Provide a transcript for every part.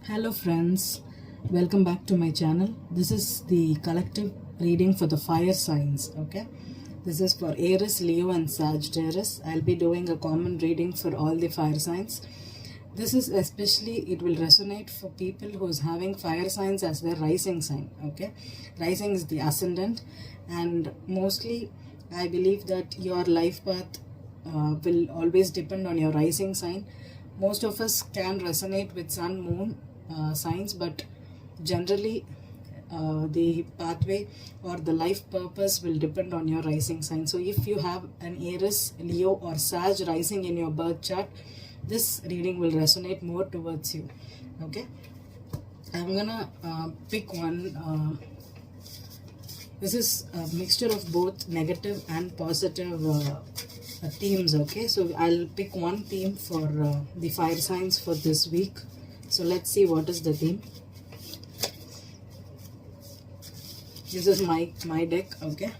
Hello friends, welcome back to my channel. This is the collective reading for the fire signs. Okay, this is for Aries, Leo and Sagittarius. I'll be doing a common reading for all the fire signs. This is especially, it will resonate for people who's having fire signs as their rising sign. Okay, rising is the ascendant, and mostly I believe that your life path will always depend on your rising sign. Most of us can resonate with sun, moon signs, but generally the pathway or the life purpose will depend on your rising sign. So if you have an Aries, Leo or Sag rising in your birth chart, this reading will resonate more towards you. Okay, I'm gonna pick one. This is a mixture of both negative and positive themes. Okay, so I'll pick one theme for the fire signs for this week. So let's see what is the theme. This is my deck. Okay,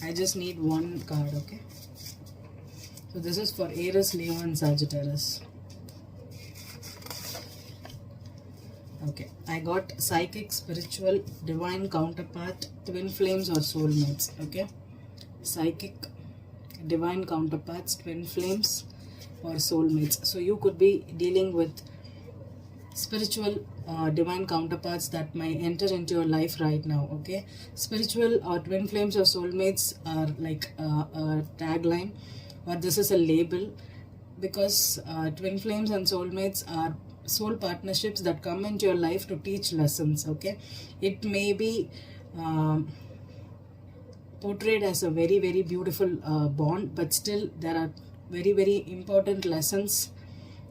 I just need one card. Okay, so this is for Aries, Leo and Sagittarius. Okay, I got psychic, spiritual, divine counterpart, twin flames or soulmates. Okay, psychic, divine counterparts, twin flames or soulmates. So you could be dealing with spiritual divine counterparts that might enter into your life right now. Okay, spiritual or twin flames or soulmates are like a tagline, or this is a label, because twin flames and soulmates are soul partnerships that come into your life to teach lessons. Okay, it may be portrayed as a very beautiful bond, but still there are very important lessons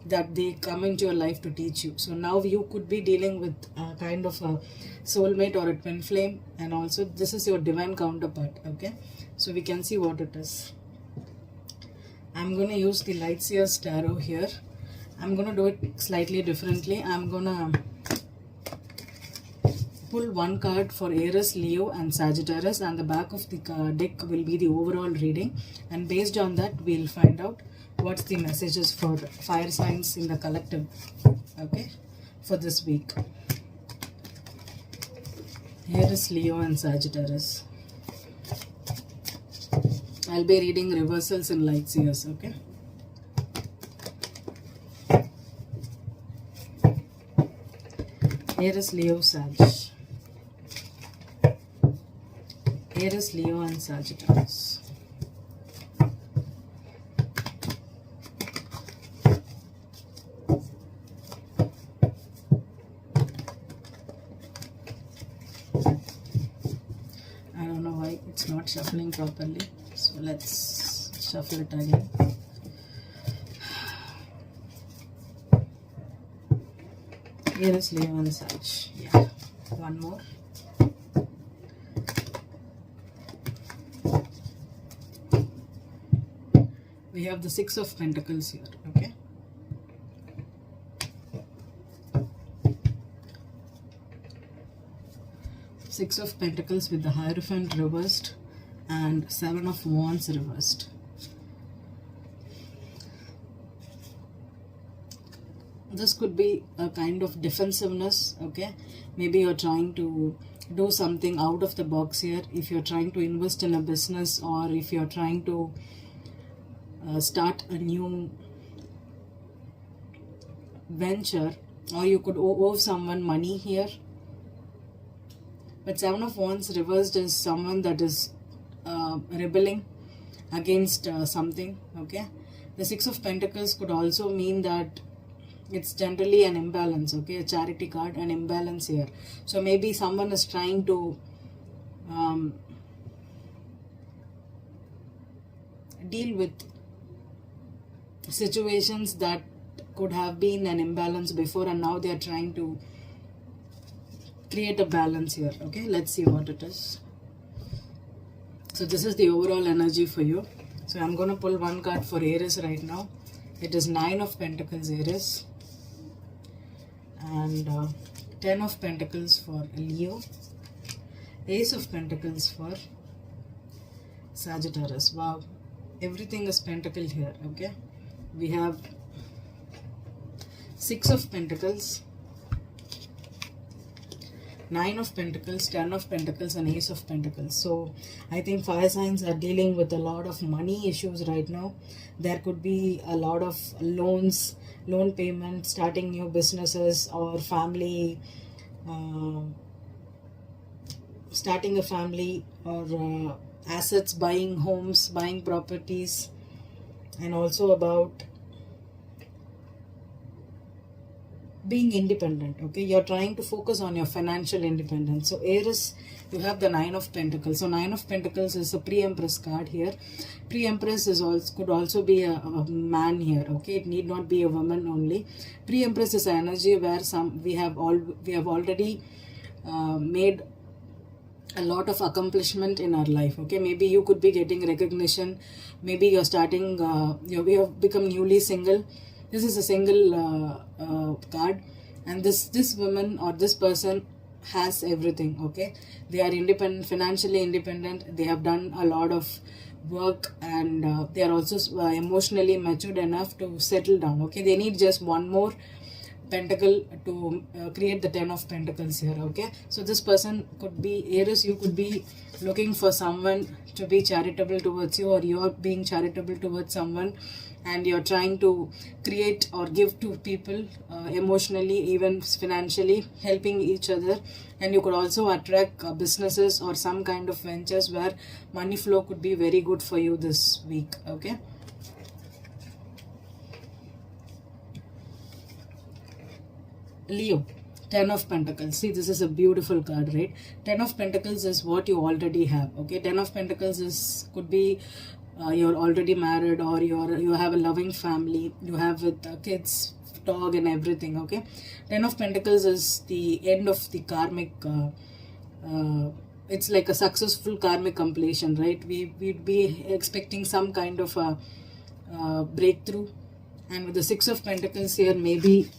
that they come into your life to teach you. So now you could be dealing with kind of a soulmate or a twin flame, and also this is your divine counterpart. Okay, so we can see what it is. I'm going to use the Lightseer's Tarot here. I'm going to do it slightly differently. I'm going to pull one card for Aries, Leo and Sagittarius, and the back of the deck will be the overall reading, and based on that we'll find out what's the messages for fire signs in the collective, okay, for this week. Aries, Leo and Sagittarius. I'll be reading reversals and Lightseers. Okay, Aries, Leo, Sag. Aries, Leo and Sagittarius. I don't know why it's not shuffling properly, so let's shuffle it again. Aries, Leo and Sag. Yeah, one more. We have the Six of Pentacles here. Okay, Six of Pentacles with the Hierophant reversed and Seven of Wands reversed. This could be a kind of defensiveness. Okay, maybe you're trying to do something out of the box here. If you're trying to invest in a business, or if you're trying to start a new venture, or you could owe someone money here. But Seven of Wands reversed is someone that is rebelling against something. Okay, the Six of Pentacles could also mean that it's generally an imbalance. Okay, a Charity card, an imbalance here. So maybe someone is trying to deal with situations that could have been an imbalance before, and now they are trying to create a balance here. Okay, let's see what it is. So this is the overall energy for you. So I'm going to pull one card for Aries right now. It is Nine of Pentacles, Aries, and Ten of Pentacles for Leo, Ace of Pentacles for Sagittarius. Wow, everything is pentacle here. Okay, we have Six of Pentacles, Nine of Pentacles, Ten of Pentacles, and Ace of Pentacles. So I think fire signs are dealing with a lot of money issues right now. There could be a lot of loans, loan payment, starting new businesses, or family, starting a family, or assets, buying homes, buying properties, and also about being independent. Okay, you're trying to focus on your financial independence. So Aries, you have the Nine of Pentacles. So Nine of Pentacles is a pre-empress card here. Pre-empress is also, could also be a man here. Okay, it need not be a woman only. Pre-empress is an energy where we have already made a lot of accomplishment in our life. Okay, maybe you could be getting recognition, maybe you're starting, you have become newly single. This is a single card, and this woman or this person has everything. Okay, they are independent, financially independent. They have done a lot of work, and they are also emotionally matured enough to settle down. Okay, they need just one more pentacle to create the Ten of Pentacles here. Okay, so this person could be Aries. You could be looking for someone to be charitable towards you, or you're being charitable towards someone, and you're trying to create or give to people emotionally, even financially, helping each other. And you could also attract businesses or some kind of ventures where money flow could be very good for you this week. Okay, Leo, Ten of Pentacles. See, this is a beautiful card, right? Ten of Pentacles is what you already have. Okay, Ten of Pentacles is could be you're already married, or you have a loving family, you have with kids, dog, and everything. Okay, Ten of Pentacles is the end of the karmic. It's like a successful karmic completion, right? We'd be expecting some kind of a breakthrough, and with the Six of Pentacles here, maybe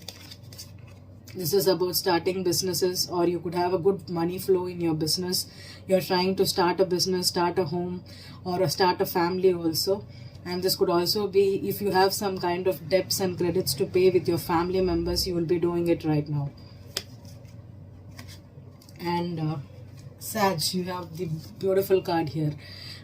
this is about starting businesses, or you could have a good money flow in your business. You're trying to start a business, start a home, or start a family also. And this could also be if you have some kind of debts and credits to pay with your family members, you will be doing it right now. And Sag, you have the beautiful card here.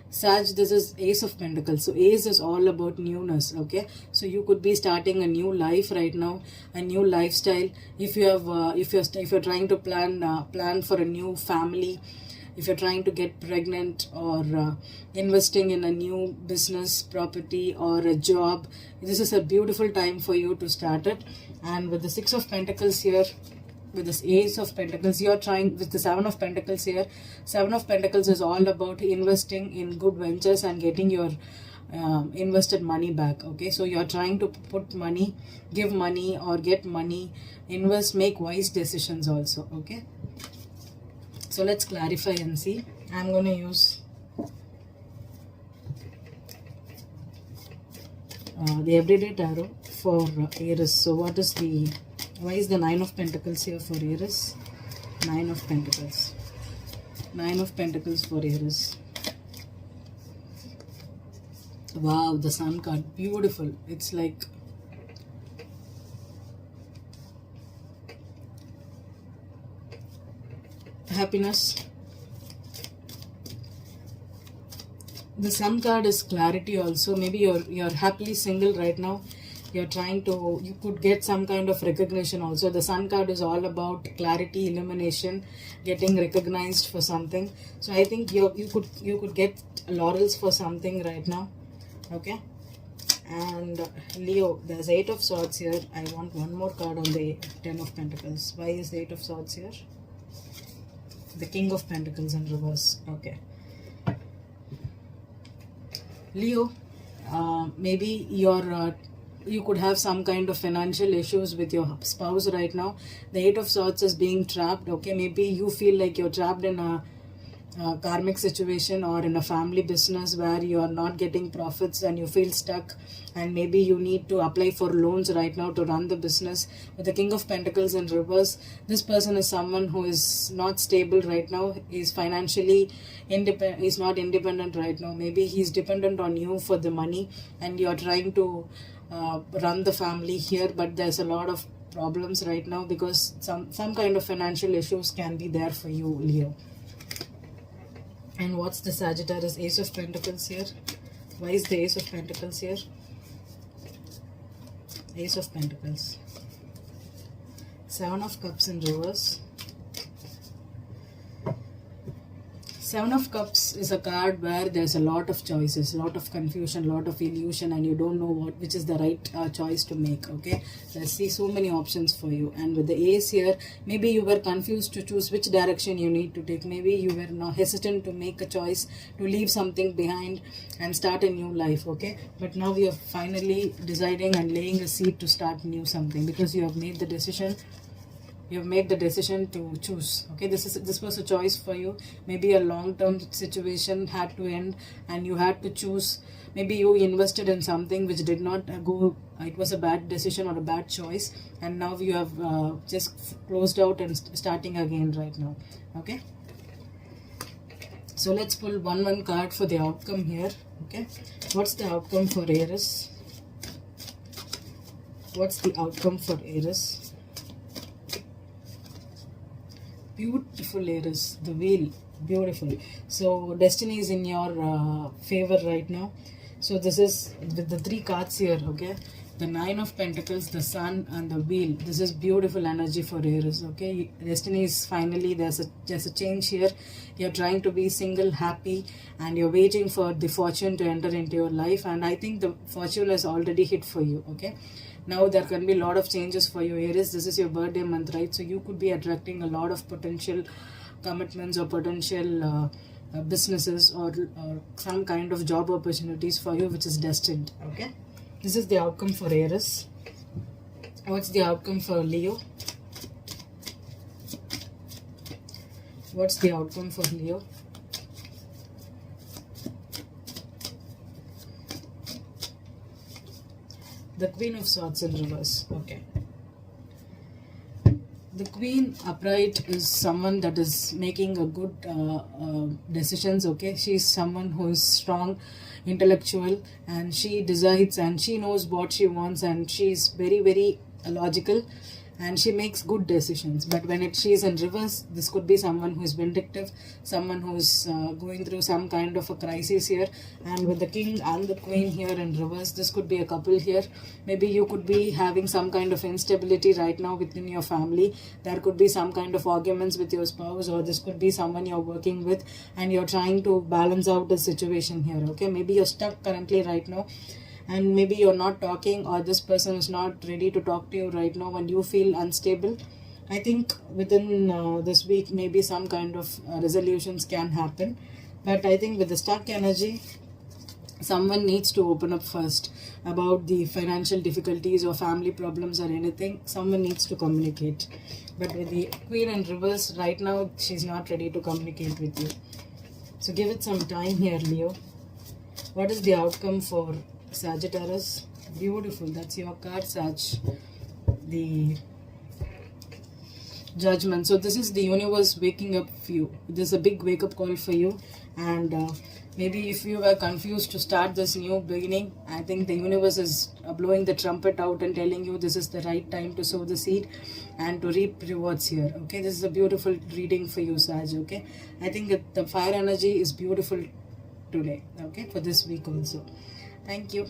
Sag, this is Ace of Pentacles. So Ace is all about newness. Okay, so you could be starting a new life right now, a new lifestyle. If you have, if you're trying to plan for a new family, if you're trying to get pregnant, or investing in a new business, property, or a job, this is a beautiful time for you to start it. And with the Six of Pentacles here, with this Ace of Pentacles, you're trying with the Seven of Pentacles here. Seven of Pentacles is all about investing in good ventures and getting your invested money back. Okay, so you're trying to put money, give money, or get money, invest, make wise decisions also. Okay, so let's clarify and see. I'm going to use the Everyday Tarot for Aries. So what is the, why is the Nine of Pentacles here for Aries? Nine of Pentacles. Nine of Pentacles for Aries. Wow, the Sun card. Beautiful. It's like happiness. The Sun card is clarity also. Maybe you're happily single right now. You're trying to, you could get some kind of recognition also. The Sun card is all about clarity, illumination, getting recognized for something. So I think you could get laurels for something right now. Okay, and Leo, there's Eight of Swords here. I want one more card on the Ten of Pentacles. Why is the Eight of Swords here? The King of Pentacles in reverse. Okay, Leo, maybe you could have some kind of financial issues with your spouse right now. The Eight of Swords is being trapped. Okay, maybe you feel like you're trapped in a karmic situation or in a family business where you are not getting profits and you feel stuck, and maybe you need to apply for loans right now to run the business. With the King of Pentacles in reverse, this person is someone who is not stable right now. Is financially independent, is not independent right now. Maybe he's dependent on you for the money, and you're trying to run the family here, but there's a lot of problems right now, because some kind of financial issues can be there for you, Leo. And what's the Sagittarius? Ace of Pentacles here. Why is the Ace of Pentacles here? Ace of Pentacles. Seven of Cups in reverse. Seven of Cups is a card where there's a lot of choices, lot of confusion, lot of illusion, and you don't know which is the right choice to make. Okay, so I see so many options for you. And with the Ace here, maybe you were confused to choose which direction you need to take. Maybe you were now hesitant to make a choice to leave something behind and start a new life. Okay, but now you are finally deciding and laying a seed to start new something, because you have made the decision. You have made the decision to choose. Okay, this was a choice for you. Maybe a long-term situation had to end and you had to choose. Maybe you invested in something which did not go, it was a bad decision or a bad choice, and now you have just closed out and starting again right now. Okay, so let's pull one card for the outcome here. Okay, what's the outcome for Aries? What's the outcome for Aries? Beautiful Aries, the wheel, beautiful. So destiny is in your favor right now. So this is with the three cards here. Okay, the Nine of Pentacles, the Sun, and the wheel. This is beautiful energy for Aries. Okay, destiny is finally, there's a change here. You're trying to be single, happy, and you're waiting for the fortune to enter into your life, and I think the fortune has already hit for you. Okay, now there can be a lot of changes for you, Aries. This is your birthday month, right? So you could be attracting a lot of potential commitments or potential businesses or some kind of job opportunities for you, which is destined. Okay, this is the outcome for Aries. What's the outcome for Leo? What's the outcome for Leo? The Queen of Swords in reverse. Okay. The Queen upright is someone that is making a good decisions. Okay, she's someone who is strong, intellectual, and she decides and she knows what she wants, and she's very logical, and she makes good decisions. But when she is in reverse, this could be someone who is vindictive, someone who is going through some kind of a crisis here. And with the King and the Queen here in reverse, this could be a couple here. Maybe you could be having some kind of instability right now within your family. There could be some kind of arguments with your spouse, or this could be someone you're working with and you're trying to balance out the situation here. Okay, maybe you're stuck currently right now, and maybe you're not talking, or this person is not ready to talk to you right now, and you feel unstable. I think within this week, maybe some kind of resolutions can happen. But I think with the stuck energy, someone needs to open up first about the financial difficulties or family problems or anything. Someone needs to communicate. But with the Queen in reverse, right now, she's not ready to communicate with you. So give it some time here, Leo. What is the outcome for Sagittarius? Beautiful. That's your card, Sag. The Judgment. So this is the universe waking up for you. This is a big wake up call for you. And maybe if you were confused to start this new beginning, I think the universe is blowing the trumpet out and telling you this is the right time to sow the seed and to reap rewards here. Okay, this is a beautiful reading for you, Sag. Okay, I think that the fire energy is beautiful today. Okay, for this week also. Thank you.